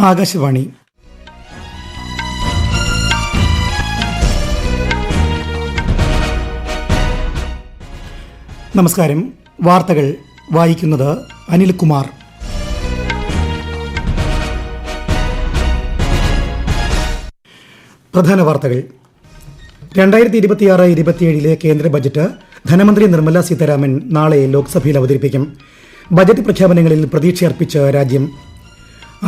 ആകാശവാണി. നമസ്കാരം. വാർത്തകൾ വായിക്കുന്നത് അനിൽകുമാർ. പ്രധാന വാർത്തകൾ. 2026-27 കേന്ദ്ര ബജറ്റ് ധനമന്ത്രി നിർമ്മല സീതാരാമൻ നാളെ ലോക്സഭയിൽ അവതരിപ്പിക്കും. ബജറ്റ് പ്രഖ്യാപനങ്ങളിൽ പ്രതീക്ഷയർപ്പിച്ച് രാജ്യം.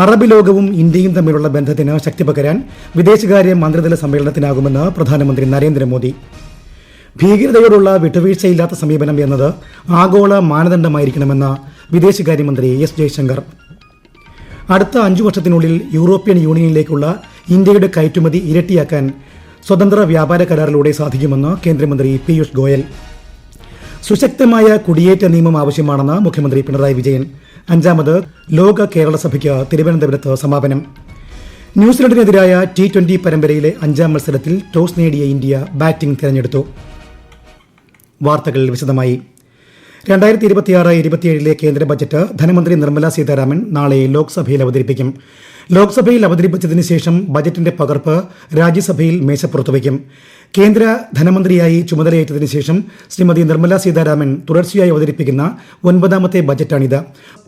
അറബ് ലോകവും ഇന്ത്യയും തമ്മിലുള്ള ബന്ധത്തിന് ശക്തി പകരാൻ വിദേശകാര്യ മന്ത്രിതല സമ്മേളനത്തിനാകുമെന്ന് പ്രധാനമന്ത്രി നരേന്ദ്രമോദി. ഭീകരതയോടുള്ള വിട്ടുവീഴ്ചയില്ലാത്ത സമീപനം എന്നത് ആഗോള മാനദണ്ഡമായിരിക്കണമെന്ന് വിദേശകാര്യമന്ത്രി എസ് ജയശങ്കർ. അടുത്ത 5 വർഷത്തിനുള്ളിൽ യൂറോപ്യൻ യൂണിയനിലേക്കുള്ള ഇന്ത്യയുടെ കയറ്റുമതി ഇരട്ടിയാക്കാൻ സ്വതന്ത്ര വ്യാപാര കരാറിലൂടെ സാധിക്കുമെന്ന് കേന്ദ്രമന്ത്രി പീയൂഷ് ഗോയൽ. സുശക്തമായ കുടിയേറ്റ നിയമം ആവശ്യമാണെന്ന് മുഖ്യമന്ത്രി പിണറായി വിജയൻ. 5ാമത് ലോക കേരള സഭയ്ക്ക് തിരുവനന്തപുരത്ത് സമാപനം. ന്യൂസിലൻഡിനെതിരായ T20 പരമ്പരയിലെ 5ാം മത്സരത്തിൽ ടോസ് നേടിയ ഇന്ത്യ ബാറ്റിംഗ് തിരഞ്ഞെടുത്തു. വാർത്തകൾ വിശദമായി. 2026-27 കേന്ദ്ര ബജറ്റ് ധനമന്ത്രി നിർമ്മല സീതാരാമൻ നാളെ ലോക്സഭയിൽ അവതരിപ്പിക്കും. ലോക്സഭയിൽ അവതരിപ്പിച്ചതിന് ശേഷം ബജറ്റിന്റെ പകർപ്പ് രാജ്യസഭയിൽ മേശപ്പുറത്ത് വയ്ക്കും. കേന്ദ്ര ധനമന്ത്രിയായി ചുമതലയേറ്റതിനു ശേഷം ശ്രീമതി നിർമ്മല സീതാരാമൻ തുടർച്ചയായി അവതരിപ്പിക്കുന്ന 9ാമത്തെ ബജറ്റാണിത്.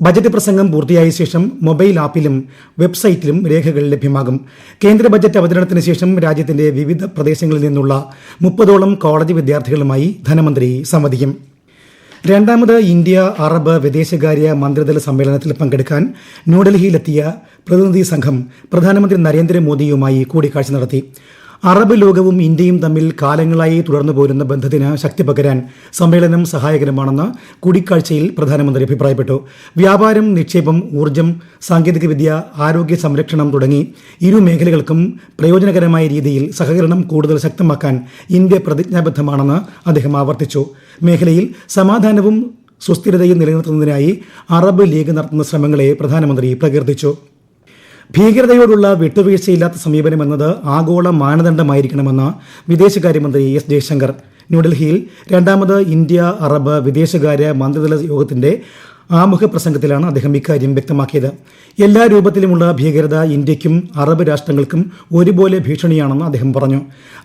ബജറ്റ് പ്രസംഗം പൂർത്തിയായ ശേഷം മൊബൈൽ ആപ്പിലും വെബ്സൈറ്റിലും രേഖകൾ ലഭ്യമാകും. കേന്ദ്ര ബജറ്റ് അവതരണത്തിന് ശേഷം രാജ്യത്തിന്റെ വിവിധ പ്രദേശങ്ങളിൽ നിന്നുള്ള 30ഓളം കോളേജ് വിദ്യാർത്ഥികളുമായി ധനമന്ത്രി സംവദിക്കും. 2ാമത് ഇന്ത്യ അറബ് വിദേശകാര്യ മന്ത്രിതല സമ്മേളനത്തിൽ പങ്കെടുക്കാൻ ന്യൂഡൽഹിയിലെത്തിയ പ്രതിനിധി സംഘം പ്രധാനമന്ത്രി നരേന്ദ്രമോദിയുമായി കൂടിക്കാഴ്ച നടത്തി. അറബ് ലോകവും ഇന്ത്യയും തമ്മിൽ കാലങ്ങളായി തുടർന്നു പോരുന്ന ബന്ധത്തിന് ശക്തി പകരാൻ സമ്മേളനം സഹായകരമാണെന്ന് കൂടിക്കാഴ്ചയിൽ പ്രധാനമന്ത്രി അഭിപ്രായപ്പെട്ടു. വ്യാപാരം, നിക്ഷേപം, ഊർജ്ജം, സാങ്കേതികവിദ്യ, ആരോഗ്യ സംരക്ഷണം തുടങ്ങി ഇരു മേഖലകൾക്കും പ്രയോജനകരമായ രീതിയിൽ സഹകരണം കൂടുതൽ ശക്തമാക്കാൻ ഇന്ത്യ പ്രതിജ്ഞാബദ്ധമാണെന്ന് അദ്ദേഹം ആവർത്തിച്ചു. മേഖലയിൽ സമാധാനവും സുസ്ഥിരതയും നിലനിർത്തുന്നതിനായി അറബ് ലീഗ് നടത്തുന്ന ശ്രമങ്ങളെ പ്രധാനമന്ത്രി പ്രകീർത്തിച്ചു. ഭീകരതയോടുള്ള വിട്ടുവീഴ്ചയില്ലാത്ത സമീപനം എന്നത് ആഗോള മാനദണ്ഡമായിരിക്കണമെന്ന് വിദേശകാര്യമന്ത്രി എസ് ജയശങ്കർ. ന്യൂഡൽഹിയിൽ 2ാമത് ഇന്ത്യ അറബ് വിദേശകാര്യ മന്ത്രിതല യോഗത്തിന്റെ ആമുഖ പ്രസംഗത്തിലാണ് അദ്ദേഹം ഇക്കാര്യം വ്യക്തമാക്കിയത്. എല്ലാ രൂപത്തിലുമുള്ള ഭീകരത ഇന്ത്യയ്ക്കും അറബ് രാഷ്ട്രങ്ങൾക്കും ഒരുപോലെ ഭീഷണിയാണെന്ന് അദ്ദേഹം പറഞ്ഞു.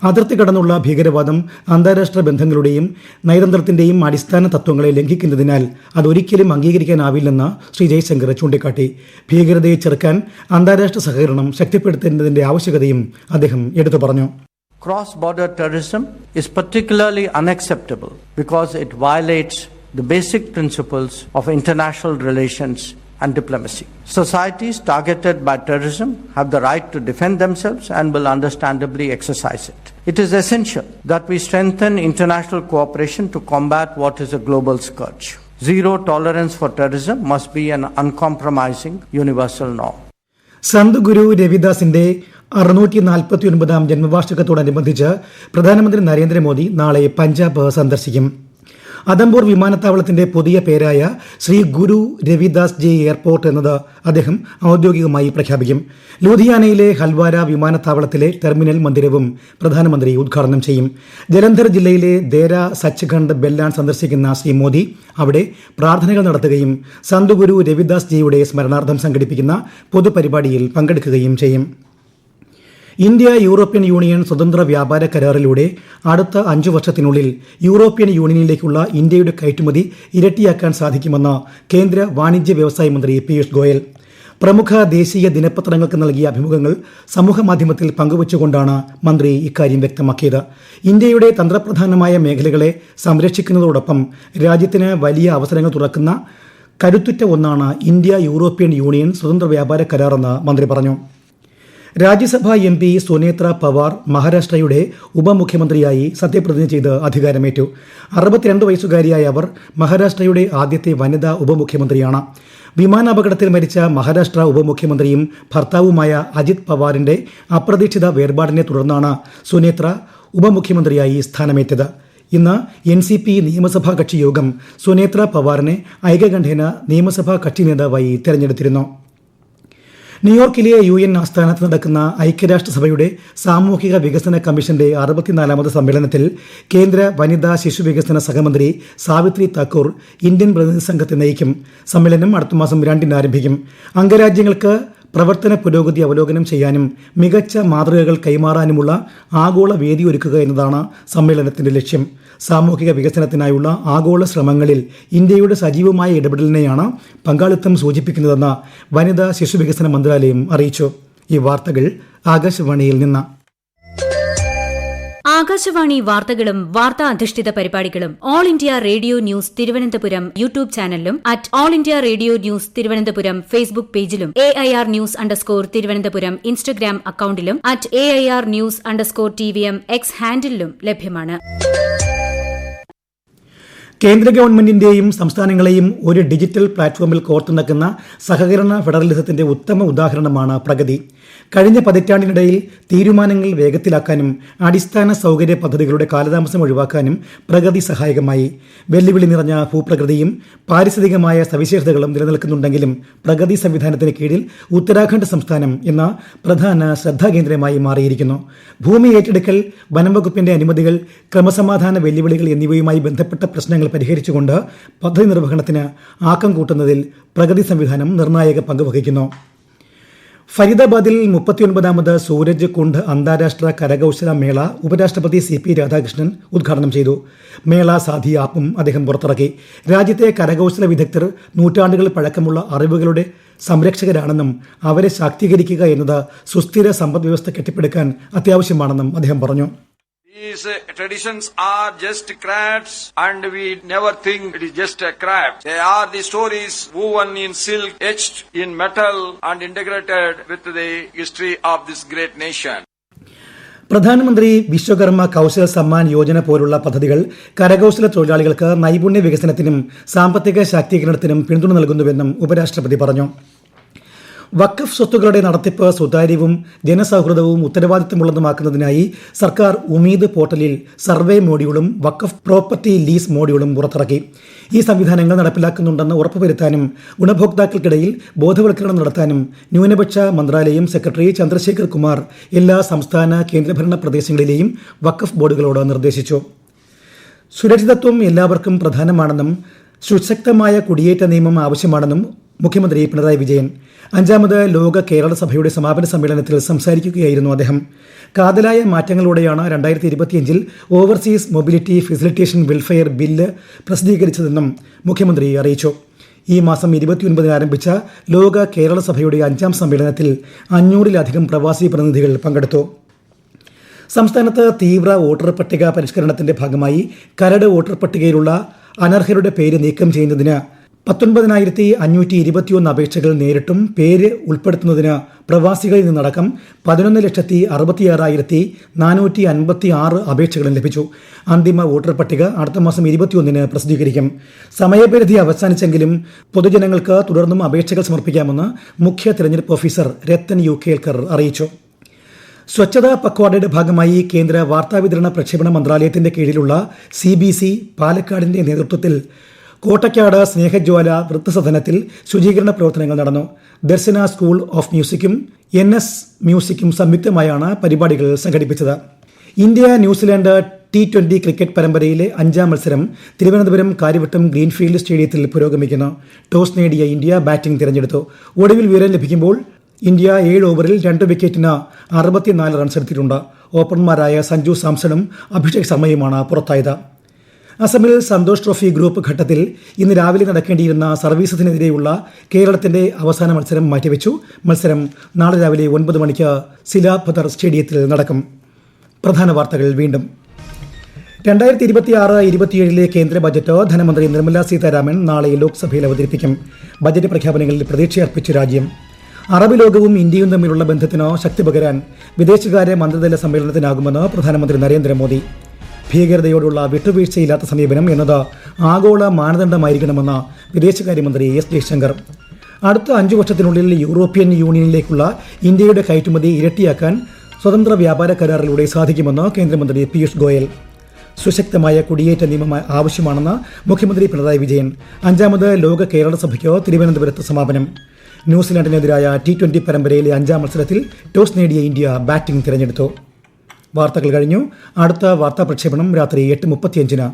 അതിർത്തി കടന്നുള്ള ഭീകരവാദം അന്താരാഷ്ട്ര ബന്ധങ്ങളുടെയും നയതന്ത്രത്തിന്റെയും അടിസ്ഥാന തത്വങ്ങളെ ലംഘിക്കുന്നതിനാൽ അതൊരിക്കലും അംഗീകരിക്കാനാവില്ലെന്ന് ശ്രീ ജയശങ്കർ ചൂണ്ടിക്കാട്ടി. ഭീകരതയെ ചെറുക്കാൻ അന്താരാഷ്ട്ര സഹകരണം ശക്തിപ്പെടുത്തേണ്ടതിന്റെ ആവശ്യകതയും അദ്ദേഹം എടുത്തു പറഞ്ഞു. Cross-border terrorism is particularly unacceptable because it violates the basic principles of international relations and diplomacy. Societies targeted by terrorism have the right to defend themselves and will understandably exercise it. It is essential that we strengthen international cooperation to combat what is a global scourge. Zero tolerance for terrorism must be an uncompromising universal norm. Sant ഗുരു രവിദാസിന്റെ 649ാം ജന്മവാർഷികത്തോടനുബന്ധിച്ച് പ്രധാനമന്ത്രി നരേന്ദ്രമോദി നാളെ പഞ്ചാബ് സന്ദർശിക്കും. അദംപൂർ വിമാനത്താവളത്തിന്റെ പുതിയ പേരായ Shri Guru Ravidas G airport എന്നത് അദ്ദേഹം ഔദ്യോഗികമായി പ്രഖ്യാപിക്കും. ലൂധിയാനയിലെ ഹൽവാര വിമാനത്താവളത്തിലെ ടെർമിനൽ മന്ദിരവും പ്രധാനമന്ത്രി ഉദ്ഘാടനം ചെയ്യും. ജലന്ധർ ജില്ലയിലെ ദേര സച്ച്ഖണ്ഡ് ബെല്ലാൻ സന്ദർശിക്കുന്ന ശ്രീ മോദി അവിടെ പ്രാർത്ഥനകൾ നടത്തുകയും സന്ത് ഗുരു രവിദാസ് ജിയുടെ സ്മരണാർത്ഥം സംഘടിപ്പിക്കുന്ന പൊതുപരിപാടിയിൽ പങ്കെടുക്കുകയും ചെയ്യും. ഇന്ത്യ യൂറോപ്യൻ യൂണിയൻ സ്വതന്ത്ര വ്യാപാര കരാറിലൂടെ അടുത്ത 5 വർഷത്തിനുള്ളിൽ യൂറോപ്യൻ യൂണിയനിലേക്കുള്ള ഇന്ത്യയുടെ കയറ്റുമതി ഇരട്ടിയാക്കാൻ സാധിക്കുമെന്ന് കേന്ദ്ര വാണിജ്യ വ്യവസായ മന്ത്രി പീയൂഷ് ഗോയൽ. പ്രമുഖ ദേശീയ ദിനപത്രങ്ങൾക്ക് നൽകിയ അഭിമുഖങ്ങൾ സമൂഹമാധ്യമത്തിൽ പങ്കുവച്ചുകൊണ്ടാണ് മന്ത്രി ഇക്കാര്യം വ്യക്തമാക്കിയത്. ഇന്ത്യയുടെ തന്ത്രപ്രധാനമായ മേഖലകളെ സംരക്ഷിക്കുന്നതോടൊപ്പം രാജ്യത്തിന് വലിയ അവസരങ്ങൾ തുറക്കുന്ന കരുത്തുറ്റ ഒന്നാണ് ഇന്ത്യ യൂറോപ്യൻ യൂണിയൻ സ്വതന്ത്ര വ്യാപാര കരാറെന്ന് മന്ത്രി പറഞ്ഞു. രാജ്യസഭാ MP സുനേത്ര പവാർ മഹാരാഷ്ട്രയുടെ ഉപമുഖ്യമന്ത്രിയായി സത്യപ്രതിജ്ഞ ചെയ്ത് അധികാരമേറ്റു. 62 വയസ്സുകാരിയായ അവർ മഹാരാഷ്ട്രയുടെ ആദ്യത്തെ വനിതാ ഉപമുഖ്യമന്ത്രിയാണ്. വിമാനാപകടത്തിൽ മരിച്ച മഹാരാഷ്ട്ര ഉപമുഖ്യമന്ത്രിയും ഭർത്താവുമായ അജിത് പവാറിന്റെ അപ്രതീക്ഷിത വേർപാടിനെ തുടർന്നാണ് സുനേത്ര ഉപമുഖ്യമന്ത്രിയായി സ്ഥാനമേറ്റത്. ഇന്ന് NCP നിയമസഭാ കക്ഷി യോഗം സുനേത്ര പവാറിനെ ഐകകണ്ഠേന നിയമസഭാ കക്ഷി നേതാവായി തെരഞ്ഞെടുത്തിരുന്നു. ന്യൂയോർക്കിലെ UN ആസ്ഥാനത്ത് നടക്കുന്ന ഐക്യരാഷ്ട്രസഭയുടെ സാമൂഹിക വികസന കമ്മീഷന്റെ 64ാമത് സമ്മേളനത്തിൽ കേന്ദ്ര വനിതാ ശിശു വികസന സഹമന്ത്രി സാവിത്രി താക്കൂർ ഇന്ത്യൻ പ്രതിനിധി സംഘത്തെ നയിക്കും. സമ്മേളനം അടുത്ത മാസം 2-ന് ആരംഭിക്കും. അംഗരാജ്യങ്ങൾക്ക് പ്രവർത്തന പുരോഗതി അവലോകനം ചെയ്യാനും മികച്ച മാതൃകകൾ കൈമാറാനുമുള്ള ആഗോള വേദി ഒരുക്കുക എന്നതാണ് സമ്മേളനത്തിന്റെ ലക്ഷ്യം. സാമൂഹിക വികസനത്തിനായുള്ള ആഗോള ശ്രമങ്ങളിൽ ഇന്ത്യയുടെ സജീവമായ ഇടപെടലിനെയാണ് പങ്കാളിത്തം സൂചിപ്പിക്കുന്നതെന്ന് വനിതാ ശിശുവികസന മന്ത്രാലയം അറിയിച്ചു. ഈ വാർത്തകൾ ആകാശവാണിയിൽ നിന്ന്. ആകാശവാണി വാർത്തകളും വാർത്താ അധിഷ്ഠിത പരിപാടികളും All India radio news Thiruvananthapuram YouTube ചാനലിലും @all India radio news Thiruvananthapuram Facebook പേജിലും AIR ന്യൂസ് തിരുവനന്തപുരം ഇൻസ്റ്റഗ്രാം അക്കൌണ്ടിലും @AIR ന്യൂസ് TVM X ഹാൻഡിലും ലഭ്യമാണ്. കേന്ദ്ര ഗവൺമെന്റിന്റെയും സംസ്ഥാനങ്ങളെയും ഒരു ഡിജിറ്റൽ പ്ലാറ്റ്ഫോമിൽ കോർത്തിണക്കുന്ന സഹകരണ ഫെഡറലിസത്തിന്റെ ഉത്തമ ഉദാഹരണമാണ് പ്രഗതി. കഴിഞ്ഞ പതിറ്റാണ്ടിനിടയിൽ തീരുമാനങ്ങൾ വേഗത്തിലാക്കാനും അടിസ്ഥാന സൌകര്യ പദ്ധതികളുടെ കാലതാമസം ഒഴിവാക്കാനും പ്രഗതി സഹായകമായി. വെല്ലുവിളി നിറഞ്ഞ ഭൂപ്രകൃതിയും പാരിസ്ഥിതികമായ സവിശേഷതകളും നിലനിൽക്കുന്നുണ്ടെങ്കിലും പ്രഗതി സംവിധാനത്തിന് കീഴിൽ ഉത്തരാഖണ്ഡ് സംസ്ഥാനം എന്ന പ്രധാന ശ്രദ്ധാകേന്ദ്രമായി മാറിയിരിക്കുന്നു. ഭൂമി ഏറ്റെടുക്കൽ, വനം വകുപ്പിന്റെ അനുമതികൾ, ക്രമസമാധാന വെല്ലുവിളികൾ എന്നിവയുമായി ബന്ധപ്പെട്ട പ്രശ്നങ്ങൾ പരിഹരിച്ചുകൊണ്ട് പദ്ധതി നിർവഹണത്തിന് ആക്കം കൂട്ടുന്നതിൽ പ്രഗതി സംവിധാനം നിർണായക പങ്ക് വഹിക്കുന്നു. ഫരീദാബാദിൽ 39ാമത് സൂരജ് കുണ്ഡ് അന്താരാഷ്ട്ര കരകൌശല മേള ഉപരാഷ്ട്രപതി CP രാധാകൃഷ്ണൻ ഉദ്ഘാടനം ചെയ്തു. മേള സാധി ആപ്പും അദ്ദേഹം പുറത്തിറക്കി. രാജ്യത്തെ കരകൌശല വിദഗ്ധർ നൂറ്റാണ്ടുകൾ പഴക്കമുള്ള അറിവുകളുടെ സംരക്ഷകരാണെന്നും അവരെ ശാക്തീകരിക്കുക എന്നത് സുസ്ഥിര സമ്പദ്വ്യവസ്ഥ കെട്ടിപ്പടുക്കാൻ അത്യാവശ്യമാണെന്നും അദ്ദേഹം പറഞ്ഞു. These traditions are just crafts and we never think it is just a craft. They are the stories woven in silk, etched in metal and integrated with the history of this great nation. പ്രധാനമന്ത്രി വിശ്വകർമ്മ കൌശൽ സമ്മാൻ യോജന പോലുള്ള പദ്ധതികൾ കരകൌശല തൊഴിലാളികൾക്ക് നൈപുണ്യ വികസനത്തിനും സാമ്പത്തിക ശാക്തീകരണത്തിനും പിന്തുണ നൽകുന്നുവെന്നും ഉപരാഷ്ട്രപതി പറഞ്ഞു. വഖഫ് സ്വത്തുക്കളുടെ നടത്തിപ്പ് സുതാര്യവും ജനസൌഹൃദവും ഉത്തരവാദിത്തമുള്ളതുമാക്കുന്നതിനായി സർക്കാർ ഉമീദ് പോർട്ടലിൽ സർവേ മോഡ്യൂളും വഖഫ് പ്രോപ്പർട്ടി ലീസ് മോഡ്യൂളും പുറത്തിറക്കി. ഈ സംവിധാനങ്ങൾ നടപ്പിലാക്കുന്നുണ്ടെന്ന് ഉറപ്പുവരുത്താനും ഗുണഭോക്താക്കൾക്കിടയിൽ ബോധവൽക്കരണം നടത്താനും ന്യൂനപക്ഷ മന്ത്രാലയം സെക്രട്ടറി ചന്ദ്രശേഖർ കുമാർ എല്ലാ സംസ്ഥാന കേന്ദ്രഭരണ പ്രദേശങ്ങളിലെയും വഖഫ് ബോർഡുകളോട് നിർദ്ദേശിച്ചു. സുരക്ഷിതത്വം എല്ലാവർക്കും പ്രധാനമാണെന്നും സുശക്തമായ കുടിയേറ്റ നിയമം ആവശ്യമാണെന്നും മുഖ്യമന്ത്രി പിണറായി വിജയൻ 5ാമത് ലോക കേരള സഭയുടെ സമാപന സമ്മേളനത്തിൽ സംസാരിക്കുകയായിരുന്നു അദ്ദേഹം. കാതലായ മാറ്റങ്ങളോടെയാണ് 2025 overseas mobility facilitation welfare bill പ്രസിദ്ധീകരിച്ചതെന്നും മുഖ്യമന്ത്രി അറിയിച്ചു. ഈ മാസം 29 ആരംഭിച്ച ലോക കേരള സഭയുടെ 5ാം സമ്മേളനത്തിൽ 500-ലധികം പ്രവാസി പ്രതിനിധികൾ പങ്കെടുത്തു. സംസ്ഥാനത്ത് തീവ്ര വോട്ടർ പട്ടിക പരിഷ്കരണത്തിന്റെ ഭാഗമായി കരട് വോട്ടർ പട്ടികയിലുള്ള അനർഹരുടെ പേര് നീക്കം ചെയ്യുന്നതിന് 19,521 അപേക്ഷകൾ നേരിട്ടും പേര് ഉൾപ്പെടുത്തുന്നതിന് പ്രവാസികളിൽ നിന്നടക്കം 11,66,456 അപേക്ഷകളും ലഭിച്ചു. അന്തിമ വോട്ടർ പട്ടിക അടുത്ത മാസം 21-ന് പ്രസിദ്ധീകരിക്കും. സമയപരിധി അവസാനിച്ചെങ്കിലും പൊതുജനങ്ങൾക്ക് തുടർന്നും അപേക്ഷകൾ സമർപ്പിക്കാമെന്ന് മുഖ്യ തെരഞ്ഞെടുപ്പ് ഓഫീസർ രത്തൻ യു കേൽക്കർ അറിയിച്ചു. സ്വച്ഛതാ പക്വാഡയുടെ ഭാഗമായി കേന്ദ്ര വാർത്താവിതരണ പ്രക്ഷേപണ മന്ത്രാലയത്തിന്റെ കീഴിലുള്ള CBC പാലക്കാടിന്റെ നേതൃത്വത്തിൽ കോട്ടയ്ക്കാട് സ്നേഹജ്വാല വൃദ്ധസദനത്തിൽ ശുചീകരണ പ്രവർത്തനങ്ങൾ നടന്നു. ദർശന സ്കൂൾ ഓഫ് മ്യൂസിക്കും NS മ്യൂസിക്കും സംയുക്തമായാണ് പരിപാടികൾ സംഘടിപ്പിച്ചത്. ഇന്ത്യ ന്യൂസിലാൻഡ് T20 ക്രിക്കറ്റ് പരമ്പരയിലെ 5ാം മത്സരം തിരുവനന്തപുരം കാര്യവട്ടം ഗ്രീൻഫീൽഡ് സ്റ്റേഡിയത്തിൽ പുരോഗമിക്കുന്നു. ടോസ് നേടിയ ഇന്ത്യ ബാറ്റിംഗ് തിരഞ്ഞെടുത്തു. ഒടുവിൽ വിവരം ലഭിക്കുമ്പോൾ ഇന്ത്യ 7 ഓവറിൽ 2 വിക്കറ്റിന് 64 റൺസ് എടുത്തിട്ടുണ്ട്. ഓപ്പണർമാരായ സഞ്ജു സാംസണും അഭിഷേക് ശർമ്മയുമാണ് പുറത്തായത്. അസമിൽ സന്തോഷ് ട്രോഫി ഗ്രൂപ്പ് ഘട്ടത്തിൽ ഇന്ന് രാവിലെ നടക്കേണ്ടിയിരുന്ന സർവീസസിനെതിരെയുള്ള കേരളത്തിന്റെ അവസാന മത്സരം മാറ്റിവെച്ചു. മത്സരം നാളെ രാവിലെ 9 മണിക്ക് സിലാപഥർ സ്റ്റേഡിയത്തിൽ നടക്കും. പ്രധാന വാർത്തകൾ വീണ്ടും. 2026-27 കേന്ദ്ര ബജറ്റ് ധനമന്ത്രി നിർമ്മല സീതാരാമൻ നാളെ ലോക്സഭയിൽ അവതരിപ്പിക്കും. ബജറ്റ് പ്രഖ്യാപനങ്ങളിൽ പ്രതീക്ഷയർപ്പിച്ചു രാജ്യം. അറബ് ലോകവും ഇന്ത്യയും തമ്മിലുള്ള ബന്ധത്തിന് ശക്തി പകരാൻ വിദേശകാര്യ മന്ത്രിതല സമ്മേളനത്തിനാകുമെന്ന് പ്രധാനമന്ത്രി നരേന്ദ്രമോദി. ഭീകരതയോടുള്ള വിട്ടുവീഴ്ചയില്ലാത്ത സമീപനം എന്നത് ആഗോള മാനദണ്ഡമായിരിക്കണമെന്ന് വിദേശകാര്യമന്ത്രി S. ജയശങ്കർ. അടുത്ത 5 വർഷത്തിനുള്ളിൽ യൂറോപ്യൻ യൂണിയനിലേക്കുള്ള ഇന്ത്യയുടെ കയറ്റുമതി ഇരട്ടിയാക്കാൻ സ്വതന്ത്ര വ്യാപാര കരാറിലൂടെ സാധിക്കുമെന്ന് കേന്ദ്രമന്ത്രി പീയൂഷ് ഗോയൽ. സുശക്തമായ കുടിയേറ്റ നിയമം ആവശ്യമാണെന്ന് മുഖ്യമന്ത്രി പിണറായി വിജയൻ. 5ാമത് ലോക കേരള സഭയ്ക്ക് തിരുവനന്തപുരത്ത് സമാപനം. ന്യൂസിലാൻഡിനെതിരായ T20 പരമ്പരയിലെ 5ാം മത്സരത്തിൽ ടോസ് നേടിയ ഇന്ത്യ ബാറ്റിംഗ് തിരഞ്ഞെടുത്തു. വാർത്തകൾ കഴിഞ്ഞു. അടുത്ത വാർത്താ പ്രക്ഷേപണം രാത്രി 8:35-ന്.